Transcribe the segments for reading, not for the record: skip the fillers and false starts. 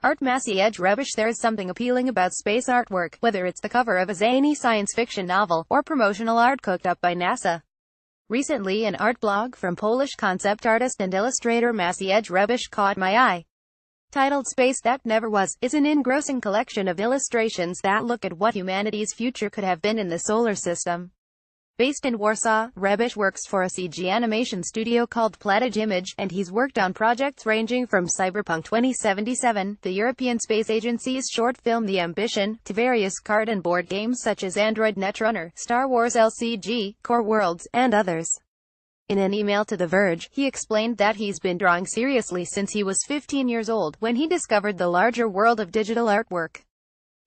Art Maciej Rebisz There is something appealing about space artwork, whether it's the cover of a zany science fiction novel, or promotional art cooked up by NASA. Recently, an art blog from Polish concept artist and illustrator Maciej Rebisz caught my eye. Titled Space That Never Was, is an engrossing collection of illustrations that look at what humanity's future could have been in the solar system. Based in Warsaw, Rebisz works for a CG animation studio called Platage Image, and he's worked on projects ranging from Cyberpunk 2077, the European Space Agency's short film The Ambition, to various card and board games such as Android Netrunner, Star Wars LCG, Core Worlds, and others. In an email to The Verge, he explained that he's been drawing seriously since he was 15 years old, when he discovered the larger world of digital artwork.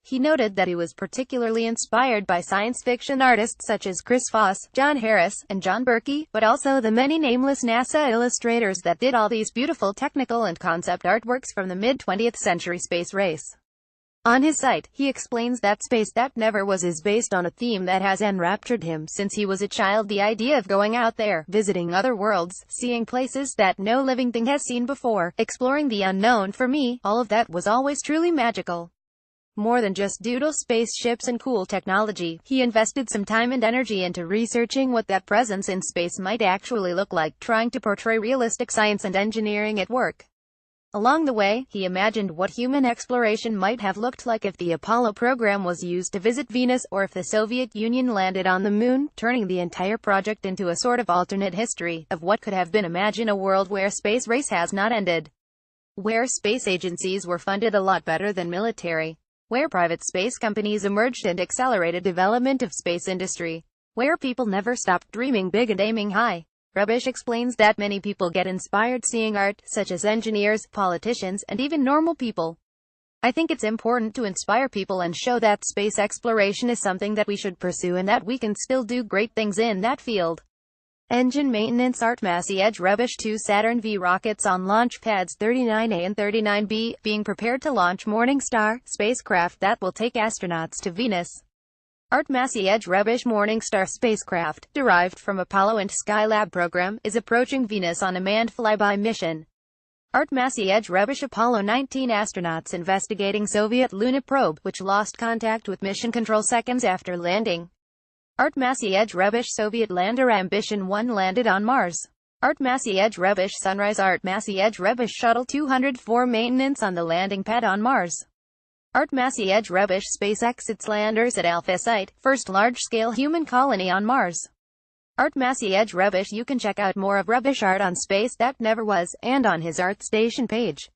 He noted that he was particularly inspired by science fiction artists such as Chris Foss, John Harris, and John Berkey, but also the many nameless NASA illustrators that did all these beautiful technical and concept artworks from the mid-20th century space race. On his site, he explains that Space That Never Was is based on a theme that has enraptured him since he was a child: the idea of going out there, visiting other worlds, seeing places that no living thing has seen before, exploring the unknown. For me, all of that was always truly magical. More than just doodle spaceships and cool technology, he invested some time and energy into researching what that presence in space might actually look like, trying to portray realistic science and engineering at work. Along the way, he imagined what human exploration might have looked like if the Apollo program was used to visit Venus, or if the Soviet Union landed on the moon, turning the entire project into a sort of alternate history of what could have been. Imagine a world where space race has not ended, where space agencies were funded a lot better than military, where private space companies emerged and accelerated development of space industry, where people never stopped dreaming big and aiming high. Rebisz explains that many people get inspired seeing art, such as engineers, politicians, and even normal people. I think it's important to inspire people and show that space exploration is something that we should pursue and that we can still do great things in that field. Engine maintenance. Art Maciej Rebisz 2 Saturn V rockets on launch pads 39A and 39B, being prepared to launch Morningstar, spacecraft that will take astronauts to Venus. Art Maciej Rebisz Morningstar spacecraft, derived from Apollo and Skylab program, is approaching Venus on a manned flyby mission. Art Maciej Rebisz Apollo 19 astronauts investigating Soviet Luna probe, which lost contact with mission control seconds after landing. Art Maciej Rebisz Soviet lander Ambition 1 landed on Mars. Art Maciej Rebisz Sunrise. Art Maciej Rebisz Shuttle 204 maintenance on the landing pad on Mars. Art Maciej Rebisz SpaceX its landers at Alpha site, first large-scale human colony on Mars. Art Maciej Rebisz. You can check out more of Rebisz art on Space That Never Was, and on his ArtStation page.